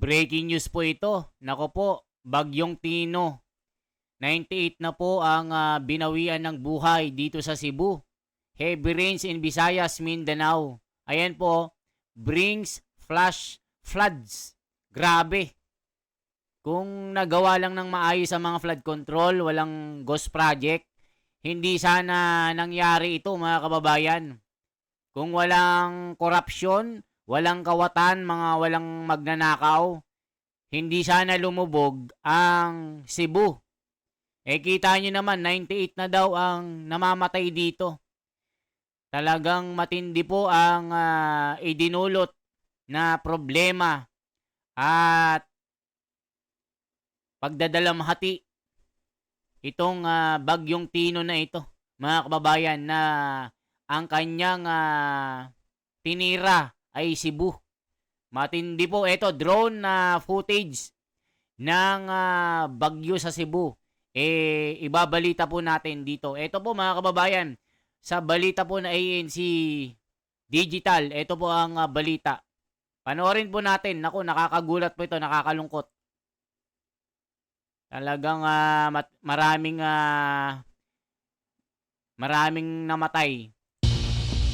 Breaking news po ito. Nako po, Bagyong Tino. 98 na po ang binawian ng buhay dito sa Cebu. Heavy rains in Visayas, Mindanao. Ayan po, brings flash floods. Grabe. Kung nagawa lang ng maayos ang mga flood control, walang ghost project, hindi sana nangyari ito mga kababayan. Kung walang corruption, walang kawatan, mga walang magnanakaw, hindi sana lumubog ang Cebu. Kita nyo naman, 98 na daw ang namamatay dito. Talagang matindi po ang idinulot na problema at pagdadalamhati itong Bagyong Tino na ito, mga kababayan, na ang kanyang tinira ay Cebu. Matindi po ito, drone na footage ng bagyo sa Cebu. Ibabalita po natin dito. Ito po mga kababayan, sa balita po na ANC Digital, ito po ang balita. Panoorin po natin. Naku, nakakagulat po ito, nakakalungkot. Talagang maraming namatay.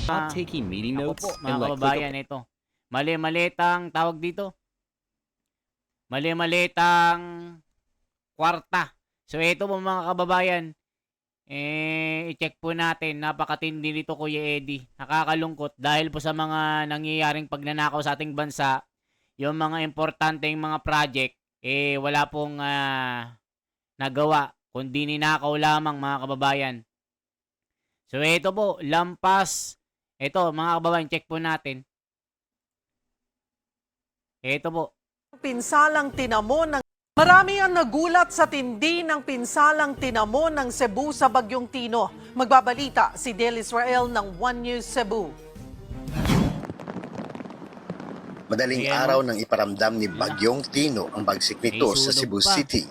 Stop taking meeting notes po, and mga like kababayan, ito. Mali-malitang tawag dito. Mali-malitang kwarta. So ito po mga kababayan, i-check po natin. Napakatindi nito, Kuya Eddie. Nakakalungkot dahil po sa mga nangyayaring pagnanakaw sa ating bansa, yung mga importanteng mga project, wala pong nagawa, kundi ninakaw lamang mga kababayan. So ito po, lampas. Ito mga kababayan, check po natin. Ito po. Pinsalang tinamo ng Marami ang nagulat sa tindi ng pinsalang tinamo ng Cebu sa Bagyong Tino. Magbabalita si Del Israel ng One News Cebu. Madaling araw nang iparamdam ni Bagyong Tino ang bagsik nito sa Cebu City.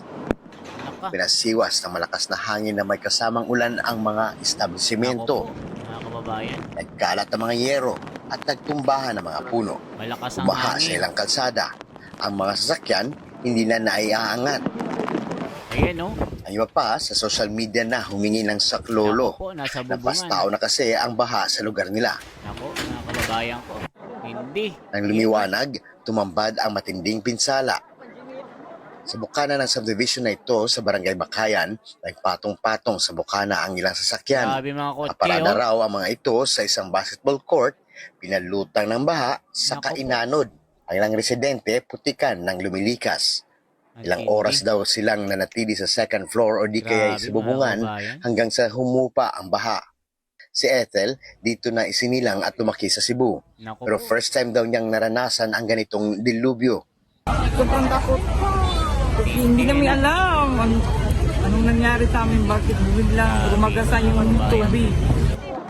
Pinasiwas ng malakas na hangin na may kasamang ulan ang mga establishmento. Nagkalat ang mga yero at nagtumbahan ang mga puno. Umaha sa ilang kalsada. Ang mga sasakyan hindi na naiaangat. Ayan, no? Ang iba pa sa social media na humingi ng saklolo. Napastao na kasi ang baha sa lugar nila. Ako, mga kababayan ko. Hindi. Nang lumiwanag, tumambad ang matinding pinsala. Sa bukana ng subdivision na ito sa Barangay Bakayan, nagpatong-patong sa bukana ang ilang sasakyan. Kaparada raw ang mga ito sa isang basketball court, pinalutang ng baha sa kainanod. Ang ilang residente putikan ng lumilikas. Ilang oras daw silang nanatili sa second floor o di kaya sa bubungan hanggang sa humupa ang baha. Si Ethel dito na isinilang at lumaki sa Cebu. Pero first time daw niyang naranasan ang ganitong dilubyo. Sobrang takot. Hindi namin alam anong nangyari sa amin, bakit biglang rumagasa yung tubig.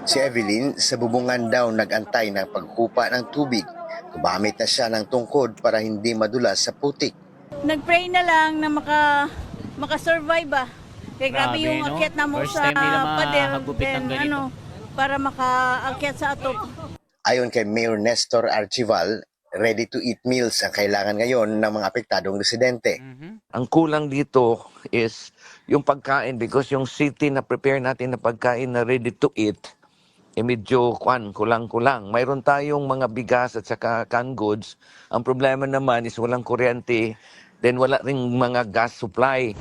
Si Evelyn sa bubungan daw nagantay ng paghupa ng tubig. Gumamit na siya ng tungkod para hindi madulas sa putik. Nag-pray na lang na maka-survive ba. Kaya grabe yung akyat na mo sa pader. Then para maka-akyat sa ato. Ayon kay Mayor Nestor Archival, ready-to-eat meals ang kailangan ngayon ng mga apektadong residente. Ang kulang dito is yung pagkain because yung city na prepare natin na pagkain na ready-to-eat, medyo kulang-kulang. Mayroon tayong mga bigas at saka canned goods. Ang problema naman is walang kuryente, then wala ring mga gas supply.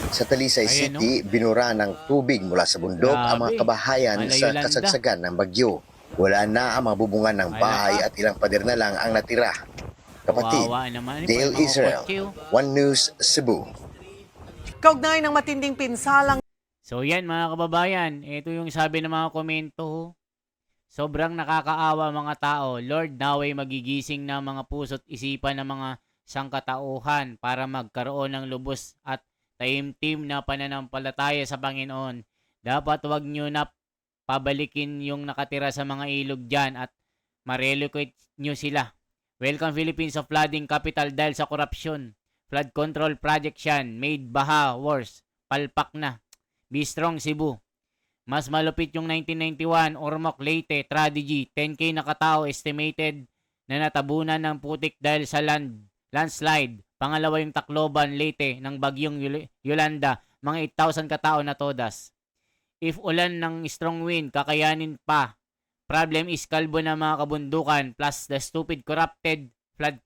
Sa Talisay City, binura ng tubig mula sa bundok ang mga kabahayan sa kasagsagan ng bagyo. Wala na ang mga bubungan ng bahay at ilang pader na lang ang natira. Kapatid, Dale Israel, One News Cebu. Kaugnay ng matinding pinsalang So yan mga kababayan, ito yung sabi ng mga komento. Sobrang nakakaawa mga tao. Lord, naway magigising na mga puso't isipan ng mga sangkatauhan para magkaroon ng lubos at taimtim na pananampalataya sa Panginoon. Dapat wag nyo na pabalikin yung nakatira sa mga ilog dyan at marelocate nyo sila. Welcome Philippines of flooding capital dahil sa korupsyon. Flood control project yan. Made baha worse. Palpak na. Be strong Cebu. Mas malupit yung 1991 Ormoc Leyte tragedy. 10K na katao estimated na natabunan ng putik dahil sa land landslide. Pangalawa yung Tacloban, Leyte ng bagyong Yolanda, mga 8,000 katao na todas. If ulan ng strong wind, kakayanin pa. Problem is kalbo na mga kabundukan plus the stupid corrupted flood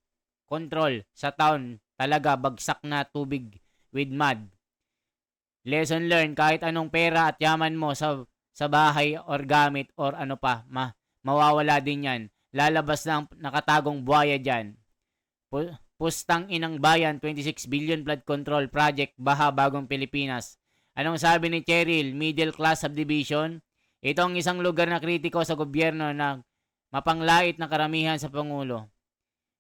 control sa town. Talaga bagsak na tubig with mud. Lesson learned, kahit anong pera at yaman mo sa bahay or gamit or ano pa, mawawala din yan. Lalabas na ang nakatagong buhaya dyan. Pustang inang bayan, 26 billion flood control project, Baha Bagong Pilipinas. Anong sabi ni Cheryl? Middle class subdivision? Ito ang isang lugar na kritiko sa gobyerno na mapanglait na karamihan sa Pangulo.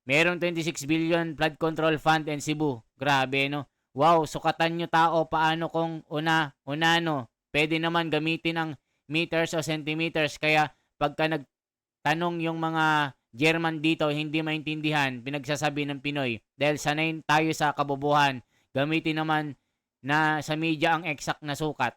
Merong 26 billion flood control fund in Cebu. Grabe, no? Wow, sukatan nyo tao paano kung unano. Pwede naman gamitin ang meters o centimeters. Kaya pagka nagtanong yung mga German dito, hindi maintindihan, pinagsasabi ng Pinoy. Dahil sanay tayo sa kabobohan, gamitin naman na sa media ang exact na sukat.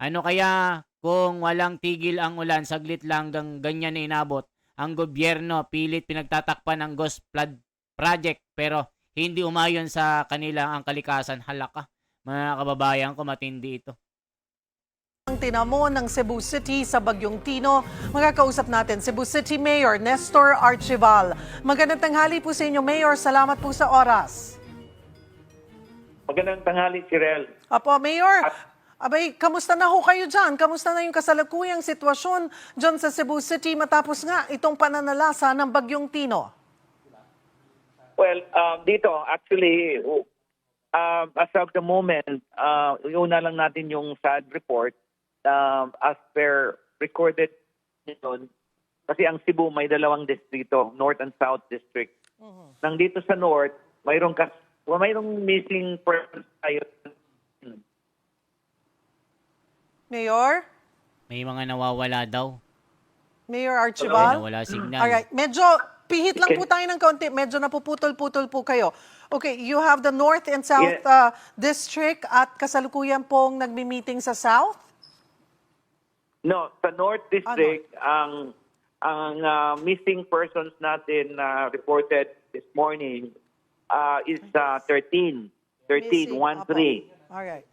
Ano kaya kung walang tigil ang ulan, saglit lang hanggang ganyan na inabot? Ang gobyerno pilit pinagtatakpan ng Ghost Flood Project pero hindi umayon sa kanila ang kalikasan. Halaka, mga kababayan ko, matindi ito. Ang tinamo ng Cebu City sa Bagyong Tino, makakausap natin Cebu City Mayor Nestor Archival. Magandang tanghali po sa inyo, Mayor. Salamat po sa oras. Magandang tanghali, Chirel. Apo, Mayor. Abay, kamusta na ho kayo dyan? Kamusta na yung kasalukuyang sitwasyon dyan sa Cebu City matapos nga itong pananalasa ng Bagyong Tino? Well, dito, actually, as of the moment, una lang natin yung sad report. As per recorded nito, kasi ang Cebu may dalawang distrito, North and South District. Nang dito sa North, mayroong missing persons tayo. Mayor? May mga nawawala daw. Mayor Archival? Nawala signal. Alright, medyo pihit lang po tayo ng kaunti. Medyo napuputol-putol po kayo. Okay, you have the North and South District at kasalukuyan pong nagmi-meeting sa South? No, sa North District, ang missing persons natin reported this morning is 13. 13, 1-3. Alright.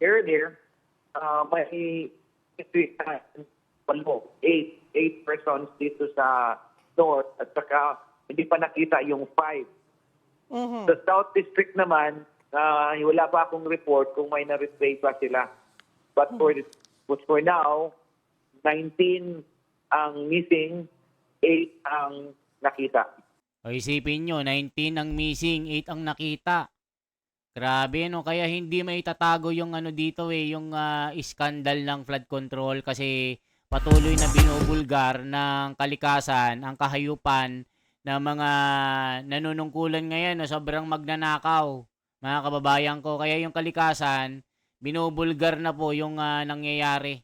Earlier, may 8 persons dito sa North at saka hindi pa nakita yung 5. Sa South District naman, wala pa akong report kung may na-retrace pa sila. But for now, 19 ang missing, 8 ang nakita. O isipin nyo, 19 ang missing, 8 ang nakita. Grabe, no? Kaya hindi maitatago yung ano dito yung iskandal ng flood control kasi patuloy na binubulgar ng kalikasan, ang kahayupan na mga nanunungkulan ngayon, no? Sobrang magnanakaw, mga kababayan ko. Kaya yung kalikasan, binubulgar na po yung nangyayari.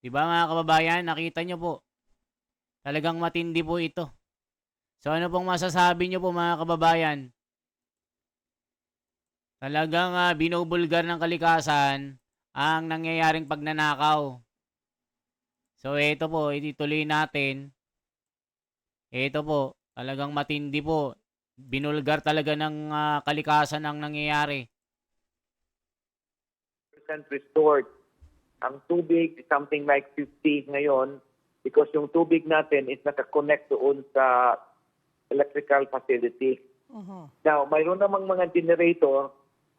Diba mga kababayan, nakita nyo po. Talagang matindi po ito. So ano pong masasabi nyo po mga kababayan? Talagang binubulgar ng kalikasan ang nangyayaring pagnanakaw. So ito po, ituloy natin. Ito po, talagang matindi po. Binulgar talaga ng kalikasan ang nangyayari. Restored. Ang tubig, something like 50 ngayon because yung tubig natin is nakakonect doon sa electrical facility. Now, mayroon namang mga generator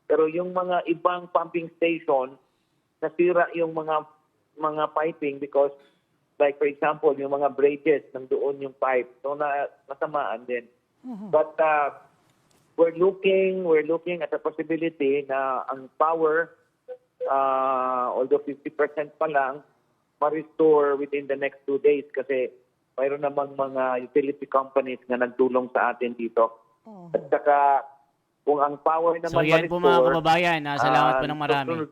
pero yung mga ibang pumping station, nasira yung mga piping because like for example, yung mga bridges, nandoon yung pipe. So, nasamaan din. But we're looking at the possibility na ang power, although 50% pa lang, ma-restore within the next 2 days kasi mayroon namang mga utility companies na nagtulong sa atin dito. At saka, kung ang power naman So yan po mga kababayan, salamat po ng marami. susunod